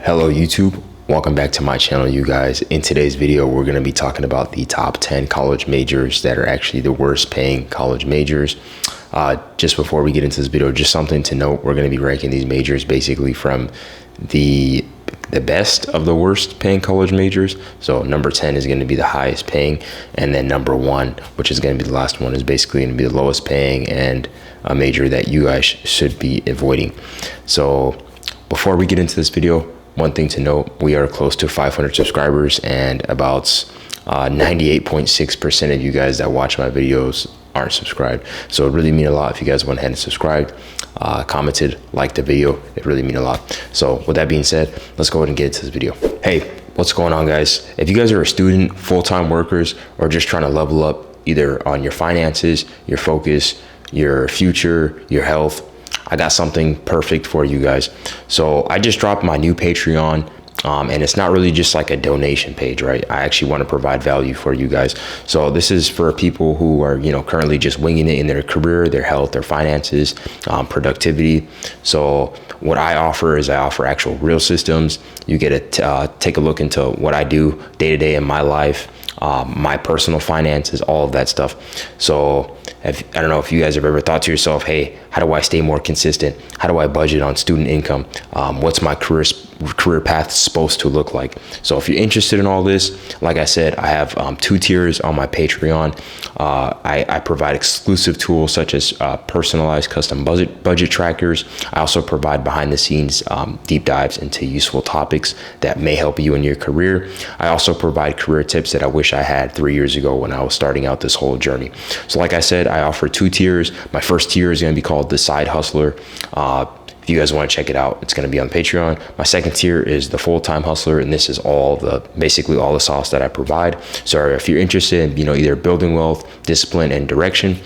Hello YouTube, welcome back to my channel you guys. In today's video we're going to be talking about the top 10 college majors that are actually the worst paying college majors. Just before we get into this video, just something to note, we're going to be ranking these majors basically from the best of the worst paying college majors. So number 10 is going to be the highest paying, and then number 1, which is going to be the last one, is basically going to be the lowest paying and a major that you guys should be avoiding. So before we get into this video, one thing to note, we are close to 500 subscribers, and about 98.6% of you guys that watch my videos aren't subscribed. So it really means a lot if you guys went ahead and subscribed, commented, liked the video. It really means a lot. So with that being said, let's go ahead and get into this video. Hey, what's going on guys? If you guys are a student, full-time workers, or just trying to level up either on your finances, your focus, your future, your health, I got something perfect for you guys. So I just dropped my new Patreon, and it's not really just like a donation page, right? I actually want to provide value for you guys. So this is for people who are, currently just winging it in their career, their health, their finances, productivity. So what I offer is I offer actual real systems. You get to take a look into what I do day to day in my life, my personal finances, all of that stuff. So I don't know if you guys have ever thought to yourself, hey, how do I stay more consistent? How do I budget on student income? What's my career path supposed to look like? So if you're interested in all this, like I said, I have 2 tiers on my Patreon. I provide exclusive tools such as personalized custom budget trackers. I also provide behind the scenes deep dives into useful topics that may help you in your career. I also provide career tips that I wish I had 3 years ago when I was starting out this whole journey. So like I said, I offer 2 tiers. My first tier is going to be called the Side Hustler. If you guys want to check it out, it's going to be on Patreon. My second tier is the Full-Time Hustler, and this is basically all the sauce that I provide. So if you're interested in either building wealth, discipline, and direction,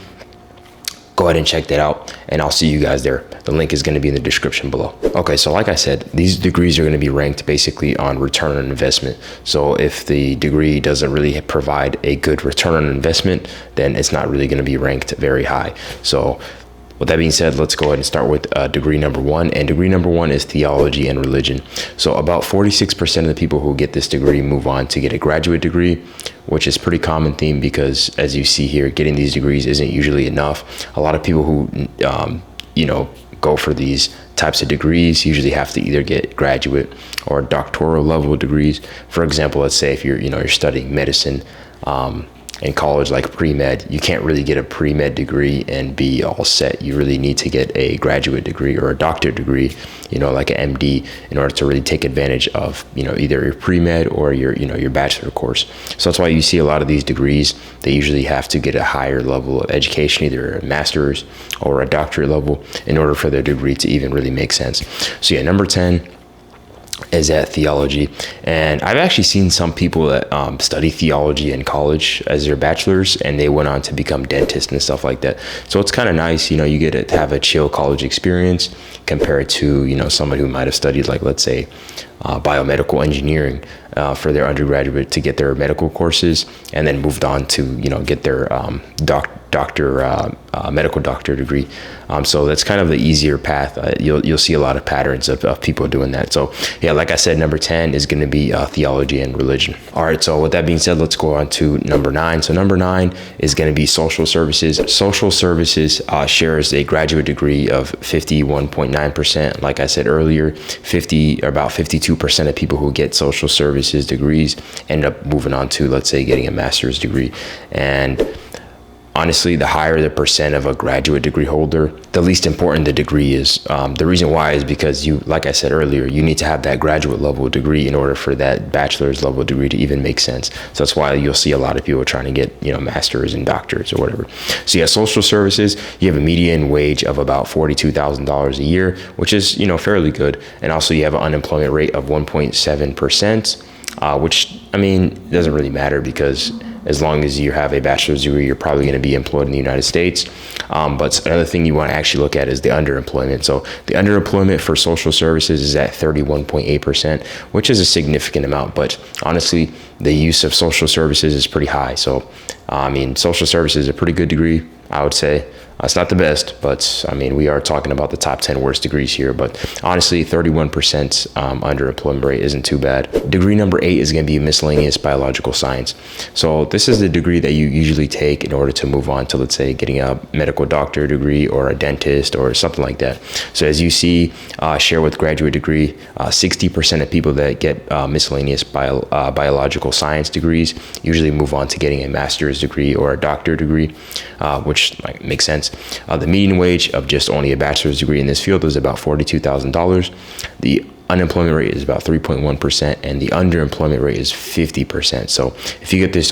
go ahead and check that out, and I'll see you guys there. The link is going to be in the description below. Okay, so like I said, these degrees are going to be ranked basically on return on investment. So if the degree doesn't really provide a good return on investment, then it's not really going to be ranked very high. So with that being said, let's go ahead and start with degree number 1. And degree number 1 is theology and religion. So about 46% of the people who get this degree move on to get a graduate degree, which is pretty common theme because as you see here, getting these degrees isn't usually enough. A lot of people who, go for these types of degrees usually have to either get graduate or doctoral level degrees. For example, let's say if you're studying medicine, in college, like pre-med, you can't really get a pre-med degree and be all set. You really need to get a graduate degree or a doctorate degree, like an MD, in order to really take advantage of, either your pre-med or your bachelor course. So that's why you see a lot of these degrees, they usually have to get a higher level of education, either a master's or a doctorate level, in order for their degree to even really make sense. So yeah, number 10 is at theology. And I've actually seen some people that study theology in college as their bachelors, and they went on to become dentists and stuff like that. So it's kind of nice, you get to have a chill college experience compared to, someone who might have studied, like, let's say, biomedical engineering for their undergraduate to get their medical courses, and then moved on to, get their medical doctor degree. So that's kind of the easier path. You'll see a lot of patterns of people doing that. So yeah, like I said, number 10 is going to be theology and religion. All right, so with that being said, let's go on to number 9. So number 9 is going to be social services. Social services shares a graduate degree of 51.9%. Like I said earlier, about 52% of people who get social services degrees end up moving on to, let's say, getting a master's degree. And honestly, the higher the percent of a graduate degree holder, the least important the degree is. The reason why is because like I said earlier, you need to have that graduate level degree in order for that bachelor's level degree to even make sense. So that's why you'll see a lot of people trying to get, masters and doctorates or whatever. So yeah, social services, you have a median wage of about $42,000 a year, which is, fairly good. And also you have an unemployment rate of 1.7%, which, doesn't really matter because as long as you have a bachelor's degree, you're probably going to be employed in the United States. But another thing you want to actually look at is the underemployment. So the underemployment for social services is at 31.8%, which is a significant amount. But honestly, the use of social services is pretty high. So, social services is a pretty good degree, I would say. It's not the best, but I mean, we are talking about the top 10 worst degrees here. But honestly, 31% underemployment rate isn't too bad. Degree number 8 is going to be miscellaneous biological science. So this is the degree that you usually take in order to move on to, let's say, getting a medical doctor degree or a dentist or something like that. So as you see, share with graduate degree, 60% of people that get miscellaneous biological science degrees usually move on to getting a master's degree or a doctorate degree, which makes sense. The median wage of just only a bachelor's degree in this field is about $42,000. The unemployment rate is about 3.1%, and the underemployment rate is 50%. So if you get this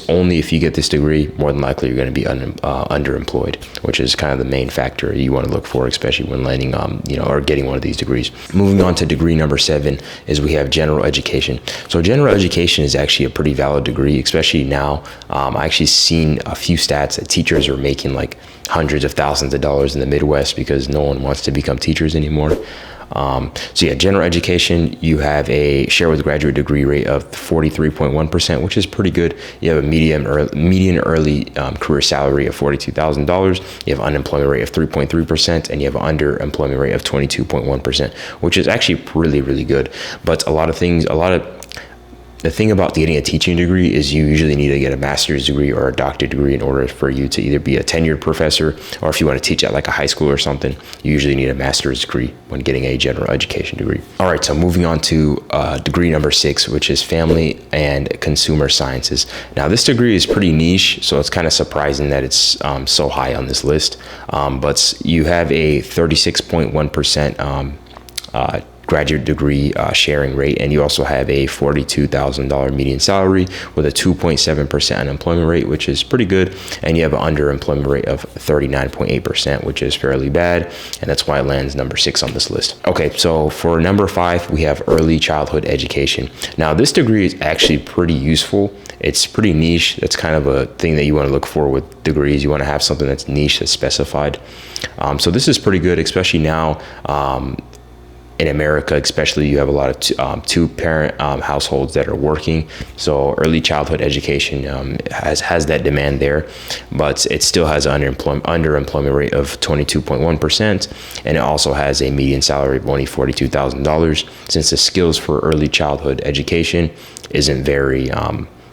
degree, more than likely you're going to be underemployed, which is kind of the main factor you want to look for, especially when landing, or getting one of these degrees. Moving on to degree number 7 is we have general education. So general education is actually a pretty valid degree, especially now. I actually seen a few stats that teachers are making like hundreds of thousands of dollars in the Midwest because no one wants to become teachers anymore. So yeah, general education, you have a share with graduate degree rate of 43.1%, which is pretty good. You have a median early career salary of $42,000. You have unemployment rate of 3.3%, and you have an underemployment rate of 22.1%, which is actually really, really good. But the thing about getting a teaching degree is you usually need to get a master's degree or a doctorate degree in order for you to either be a tenured professor, or if you want to teach at like a high school or something, you usually need a master's degree when getting a general education degree. All right, so moving on to degree number 6, which is family and consumer sciences. Now this degree is pretty niche, so it's kind of surprising that it's so high on this list. But you have a 36.1% graduate degree sharing rate, and you also have a $42,000 median salary with a 2.7% unemployment rate, which is pretty good, and you have an underemployment rate of 39.8%, which is fairly bad, and that's why it lands number 6 on this list. Okay, so for number 5, we have early childhood education. Now this degree is actually pretty useful. It's pretty niche. That's kind of a thing that you want to look for with degrees. You want to have something that's niche, that's specified. So this is pretty good, especially now. In America, especially, you have a lot of two-parent households that are working. So early childhood education has that demand there, but it still has an underemployment rate of 22.1%, and it also has a median salary of only $42,000. Since the skills for early childhood education isn't very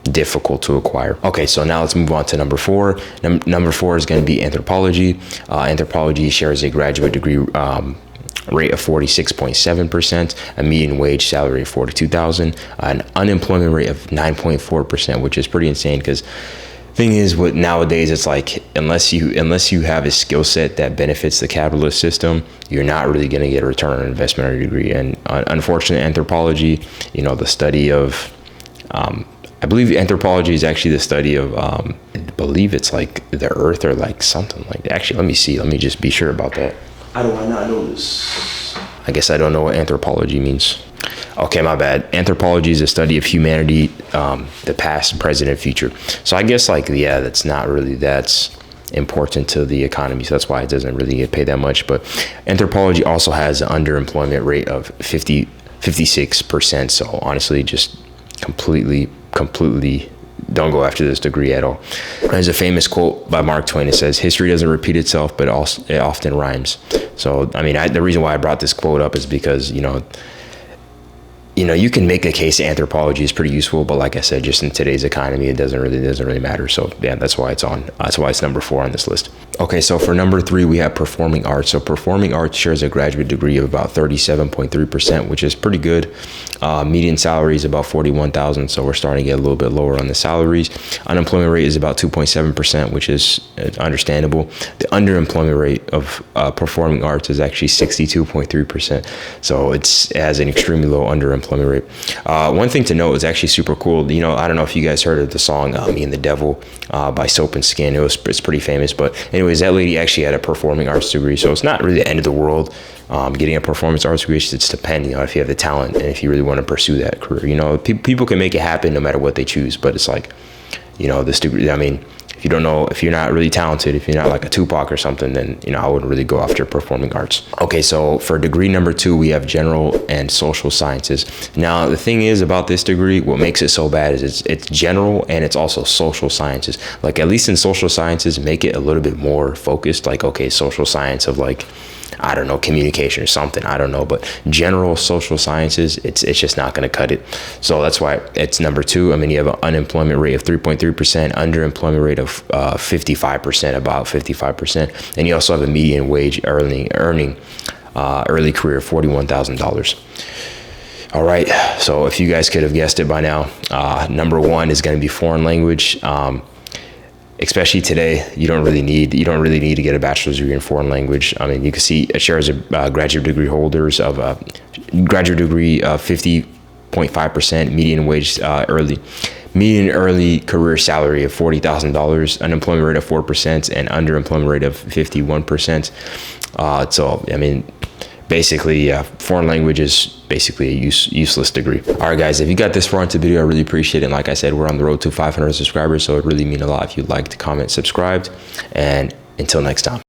difficult to acquire. Okay, so now let's move on to number 4. Number 4 is going to be anthropology. Anthropology shares a graduate degree rate of 46.7%, a median wage salary of $42,000, an unemployment rate of 9.4%, which is pretty insane. Because thing is, with nowadays, it's like unless you have a skill set that benefits the capitalist system, you're not really going to get a return on investment on your degree. And unfortunately, anthropology, the study of I believe anthropology is actually the study of I believe it's like the earth or like something like that. Actually, let me see. Let me just be sure about that. How do I not know this? I guess I don't know what anthropology means. Okay, my bad. Anthropology is a study of humanity, the past, present, and future. So I guess that's not really that's important to the economy. So that's why it doesn't really get paid that much. But anthropology also has an underemployment rate of 56%. So honestly, just completely don't go after this degree at all. There's a famous quote by Mark Twain. It says, "History doesn't repeat itself, but it often rhymes." So, I mean, the reason why I brought this quote up is because, you can make a case that anthropology is pretty useful, but like I said, just in today's economy, it doesn't really matter. So yeah, that's why it's number 4 on this list. Okay, so for number 3, we have performing arts. So performing arts shares a graduate degree of about 37.3%, which is pretty good. Median salary is about $41,000, so we're starting to get a little bit lower on the salaries. Unemployment rate is about 2.7%, which is understandable. The underemployment rate of performing arts is actually 62.3%, so it has an extremely low underemployment rate. One thing to note is actually super cool. I don't know if you guys heard of the song "Me and the Devil" by Soap and Skin. It's pretty famous, but anyways, that lady actually had a performing arts degree, so it's not really the end of the world. Getting a performance arts degree, it's depending on if you have the talent and if you really want to pursue that career. People can make it happen no matter what they choose, but it's like, this degree, I mean, if you don't know, if you're not really talented, if you're not like a Tupac or something, then, you know, I wouldn't really go after performing arts. Okay, so for degree number 2, we have general and social sciences. Now, the thing is about this degree, what makes it so bad is it's general and it's also social sciences. Like, at least in social sciences, make it a little bit more focused. Like, okay, social science of like, I don't know, communication or something, I don't know, but general social sciences, it's just not going to cut it. So that's why it's number 2. I mean, you have an unemployment rate of 3.3%, underemployment rate of 55%, about 55%, and you also have a median wage earning early career of $41,000. All right, so if you guys could have guessed it by now, number 1 is going to be foreign language. Especially today, you don't really need to get a bachelor's degree in foreign language. I mean, you can see it shares graduate degree holders of graduate degree 50.5%, median early career salary of $40,000, unemployment rate of 4%, and underemployment rate of 51%. So I mean, basically, foreign language is basically a useless degree. All right, guys, if you got this far into the video, I really appreciate it. And like I said, we're on the road to 500 subscribers, so it really means a lot if you liked, comment, subscribed, and until next time.